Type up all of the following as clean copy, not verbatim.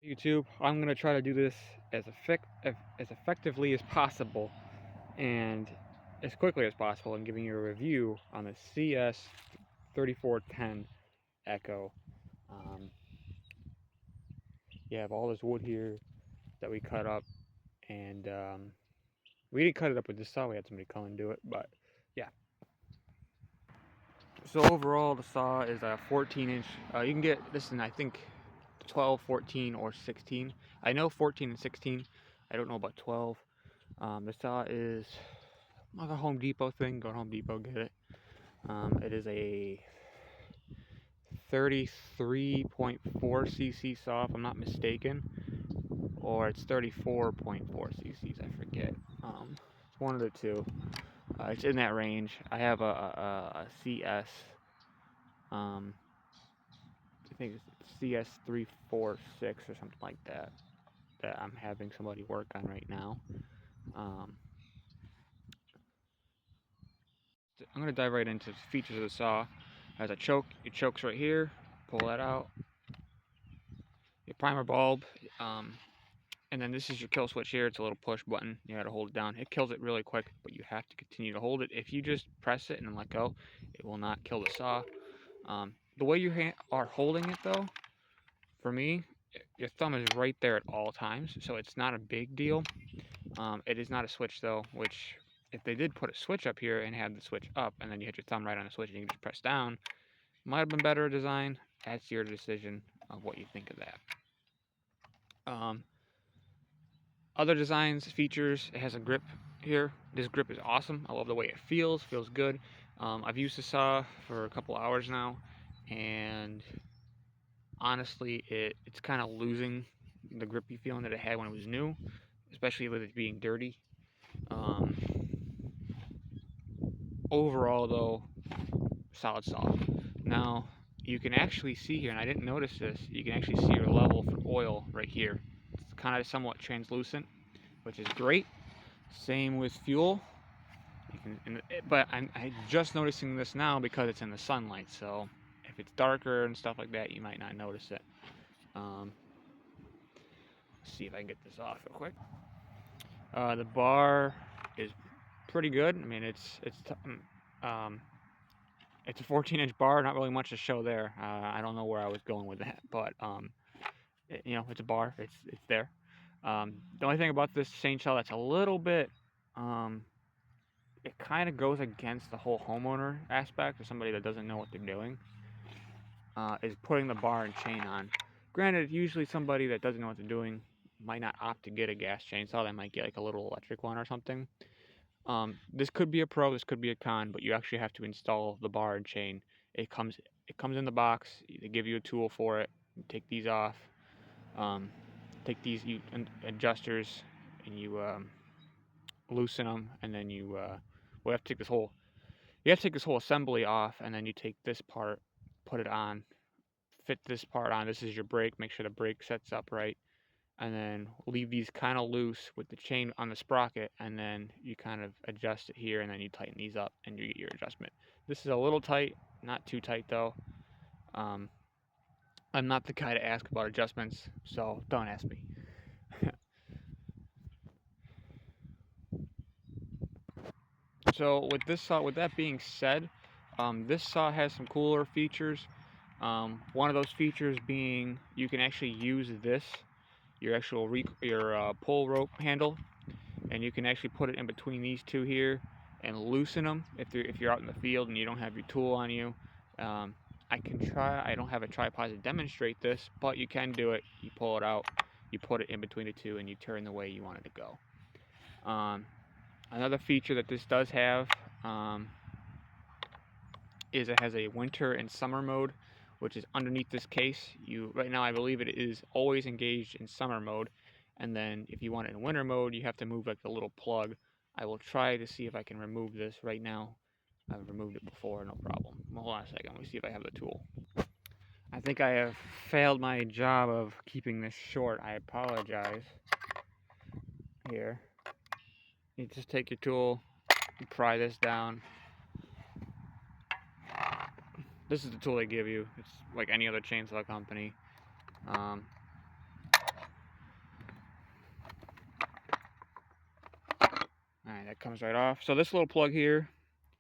YouTube, I'm going to try to do this as effectively as possible and as quickly as possible in giving you a review on the CS3410 Echo. Um, you have all this wood here that we cut up, and we didn't cut it up with this saw, we had somebody come and do it, but yeah. So overall, the saw is a 14-inch. You can get this in, I think, 12, 14, or 16. I know 14 and 16. I don't know about 12. The saw is like a Home Depot thing. Go to Home Depot, get it. It is a 33.4 cc saw, if I'm not mistaken, or it's 34.4 cc's. I forget. It's one of the two. It's in that range. I have a CS. Um, I think it's CS346 or something like that. That I'm having somebody work on right now. Um, I'm gonna dive right into the features of the saw. It has a choke. It chokes right here. Pull that out. Your primer bulb, and then this is your kill switch here. It's a little push button. You gotta hold it down. It kills it really quick, but you have to continue to hold it. If you just press it and then let go, it will not kill the saw. The way you are holding it though, for me, your thumb is right there at all times, so it's not a big deal. It is not a switch though, which if they did put a switch up here and have the switch up, and then you hit your thumb right on the switch and you can just press down, might have been better design. That's your decision of what you think of that. Other designs, features, it has a grip here. This grip is awesome. I love the way it feels good. I've used the saw for a couple hours now, and honestly, it's kind of losing the grippy feeling that it had when it was new, especially with it being dirty. Um, Overall, though, solid saw. Now, you can actually see here, and I didn't notice this, you can actually see your level for oil right here. It's kind of somewhat translucent, which is great. Same with fuel. But I'm just noticing this now because it's in the sunlight. So if it's darker and stuff like that, you might not notice it. Let's see if I can get this off real quick. The bar is pretty good. I mean, um, it's a 14-inch bar. Not really much to show there. I don't know where I was going with that, but it's a bar. It's there. The only thing about this chain shell that's a little bit it kind of goes against the whole homeowner aspect, or somebody that doesn't know what they're doing, is putting the bar and chain on. Granted, usually somebody that doesn't know what they're doing might not opt to get a gas chainsaw. They might get like a little electric one or something. This could be a pro, this could be a con, but you actually have to install the bar and chain. It comes in the box. They give you a tool for it. You take these off. Um, take these adjusters and you loosen them, and then we have to take this whole assembly off, and then you take this part, put it on, fit this part on. This is your brake. Make sure the brake sets up right, and then leave these kind of loose with the chain on the sprocket, and then you kind of adjust it here, and then you tighten these up, and you get your adjustment. This is a little tight, not too tight though. Um, I'm not the guy to ask about adjustments, so don't ask me. So with this saw, with that being said, this saw has some cooler features. One of those features being you can actually use your actual pull rope handle, and you can actually put it in between these two here and loosen them if you're out in the field and you don't have your tool on you. I can try. I don't have a tripod to demonstrate this, but you can do it. You pull it out, you put it in between the two, and you turn the way you want it to go. Another feature that this does have is it has a winter and summer mode, which is underneath this case. Right now, I believe it is always engaged in summer mode, and then if you want it in winter mode, you have to move like the little plug. I will try to see if I can remove this right now. I've removed it before, no problem. Well, hold on a second. Let me see if I have the tool. I think I have failed my job of keeping this short. I apologize. Here, you just take your tool, you pry this down. This is the tool they give you. It's like any other chainsaw company. that comes right off. So this little plug here,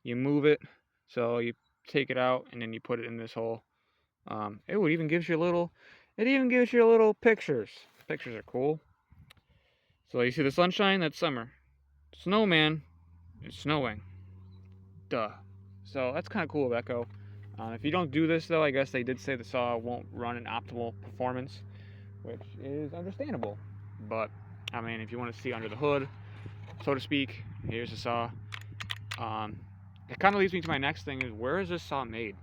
you move it, so you take it out and then you put it in this hole. It even gives you little pictures. Pictures are cool. So you see the sunshine, that's summer. Snowman, it's snowing. Duh. So that's kind of cool of Echo. If you don't do this though, I guess they did say the saw won't run in optimal performance, which is understandable. But I mean, if you want to see under the hood, so to speak, here's the saw. It kind of leads me to my next thing: is where is this saw made?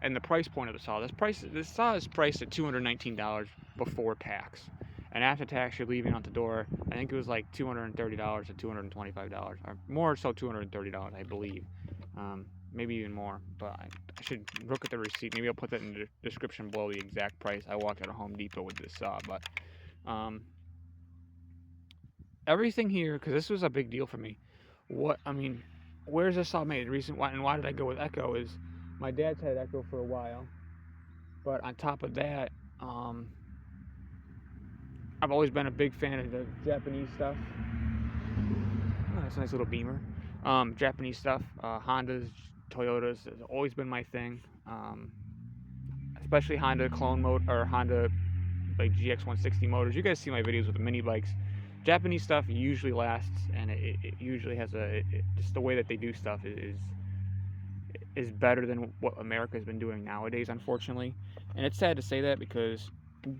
And the price point of the saw. This saw is priced at $219 before tax, and after tax, you're leaving out the door. I think it was like $230 to $225, or more so $230, I believe. Maybe even more, but I should look at the receipt. Maybe I'll put that in the description below, the exact price. I walked out of Home Depot with this saw, but everything here, because this was a big deal for me. Where's this saw made? Why did I go with Echo? Is my dad's had Echo for a while, but on top of that, I've always been a big fan of the Japanese stuff. Oh, that's a nice little Beamer. Japanese stuff, Hondas, Toyotas has always been my thing. Especially Honda clone mode or Honda like GX160 motors. You guys see my videos with the mini bikes. Japanese stuff usually lasts, and it usually has just the way that they do stuff is better than what America's been doing nowadays, unfortunately. And it's sad to say that, because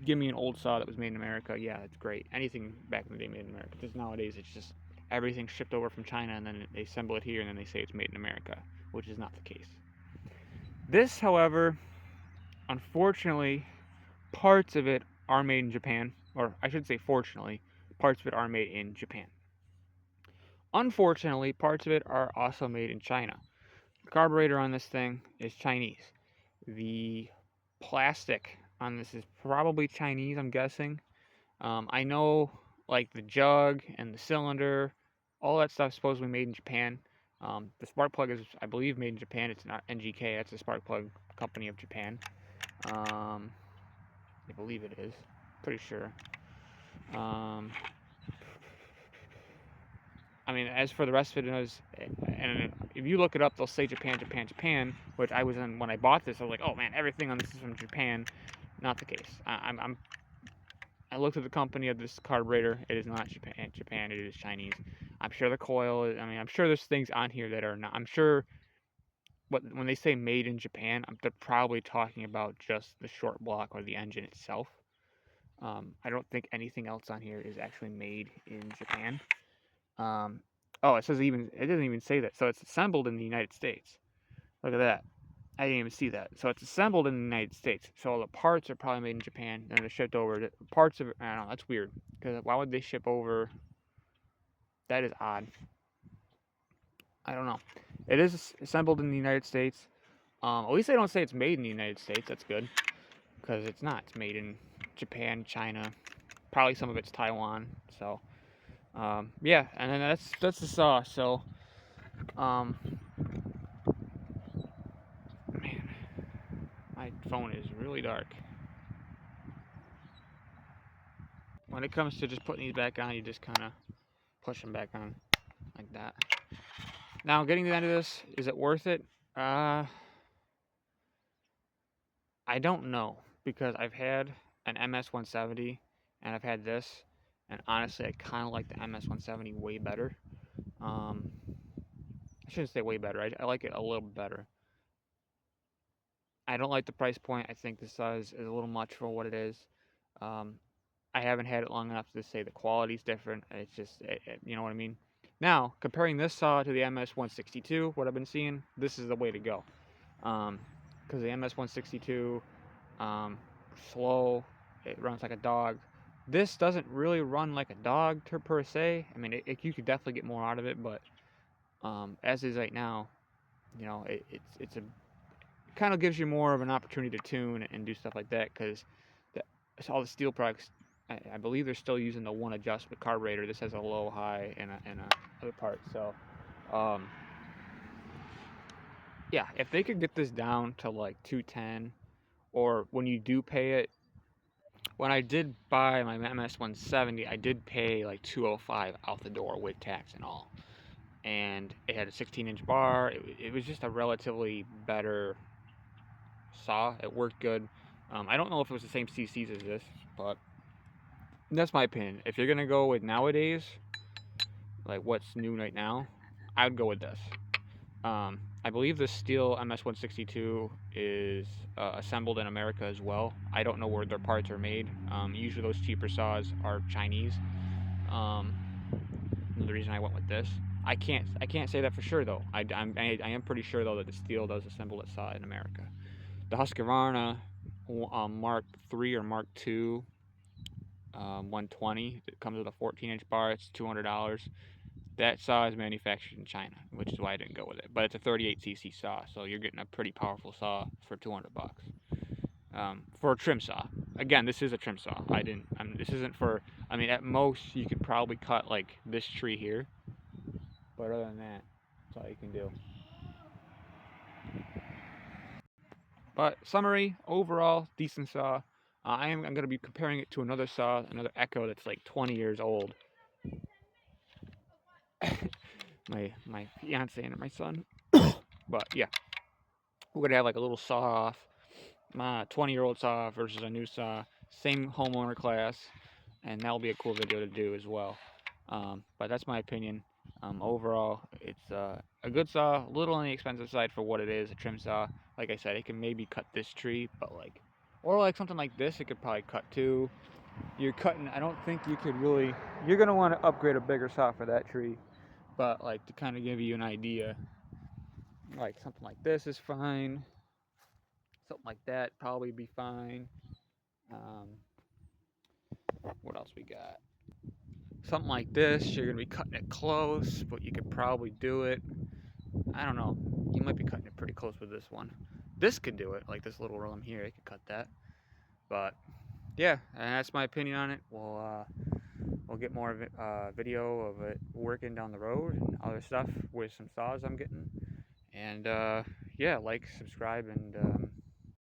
give me an old saw that was made in America, yeah, it's great. Anything back in the day made in America. Just nowadays, it's just everything shipped over from China, and then they assemble it here, and then they say it's made in America, which is not the case. This, however, unfortunately, parts of it are made in Japan, or I should say fortunately, parts of it are made in Japan. Unfortunately, parts of it are also made in China. The carburetor on this thing is Chinese. The plastic on this is probably Chinese, I'm guessing. I know, like, the jug and the cylinder, all that stuff is supposedly made in Japan. The spark plug is, I believe, made in Japan. It's not NGK, that's the spark plug company of Japan. I believe it is. Pretty sure. I mean, as for the rest of it, and if you look it up, they'll say Japan, Japan, Japan, which I was in when I bought this. I was like, oh man, everything on this is from Japan. Not the case. I looked at the company of this carburetor. It is not Japan. It is Chinese. I'm sure the coil. I'm sure there's things on here that are not. I'm sure when they say made in Japan, they're probably talking about just the short block or the engine itself. I don't think anything else on here is actually made in Japan. It doesn't even say that. So it's assembled in the United States. Look at that. I didn't even see that. So it's assembled in the United States. So the parts are probably made in Japan, and they're shipped over. Parts of it, I don't know, that's weird. Because why would they ship over? That is odd. I don't know. It is assembled in the United States. At least they don't say it's made in the United States. That's good. Because it's not. It's made in Japan, China. Probably some of it's Taiwan. So, yeah. And then that's the saw. So, man, my phone is really dark. When it comes to just putting these back on, you just kind of push them back on like that. Now, getting to the end of this, is it worth it? I don't know, because I've had an MS-170 and I've had this, and honestly, I kind of like the MS-170 way better. I shouldn't say way better. I like it a little better. I don't like the price point. I think the size is a little much for what it is. I haven't had it long enough to say the quality's different. It's just, you know what I mean? Now, comparing this saw to the MS-162, what I've been seeing, this is the way to go. Because the MS-162, slow, it runs like a dog. This doesn't really run like a dog per se. I mean, you could definitely get more out of it, but as is right now, you know, it kind of gives you more of an opportunity to tune and do stuff like that, because all the steel products, I believe they're still using the one adjustment carburetor. This has a low, high, and a other part. So, yeah, if they could get this down to like 210, or when you do pay it, when I did buy my MS-170, I did pay like $205 out the door with tax and all. And it had a 16-inch bar. It was just a relatively better saw. It worked good. I don't know if it was the same CCs as this, but that's my opinion. If you're gonna go with nowadays, like what's new right now, I would go with this. I believe the Steel MS-162 is assembled in America as well. I don't know where their parts are made. Usually those cheaper saws are Chinese. The reason I went with this, I can't say that for sure though. I am pretty sure though that the Steel does assemble its saw in America. The Husqvarna Mark III or Mark II 120, it comes with a 14-inch bar. It's $200. That saw is manufactured in China, which is why I didn't go with it. But it's a 38cc saw, so you're getting a pretty powerful saw for $200. For a trim saw. Again, this is a trim saw. This isn't for. I mean, at most you could probably cut like this tree here, but other than that, that's all you can do. But summary, overall, decent saw. I'm going to be comparing it to another saw, another Echo that's like 20 years old. my fiance and my son. But yeah, we're gonna have like a little saw off. My 20-year-old saw versus a new saw, same homeowner class, and that'll be a cool video to do as well. But that's my opinion. Overall, it's a good saw, a little on the expensive side for what it is, a trim saw. Like I said, it can maybe cut this tree, but like, or like something like this, it could probably cut too. You're cutting, I don't think you could really, you're gonna want to upgrade a bigger saw for that tree. But like to kind of give you an idea, like something like this is fine. Something like that probably be fine. What else we got? Something like this, you're gonna be cutting it close, but you could probably do it. I don't know. You might be cutting it pretty close with this one. This could do it, like this little rim here, it could cut that. But yeah, and that's my opinion on it. We'll get more video of it working down the road and other stuff with some saws I'm getting. And yeah, like, subscribe, and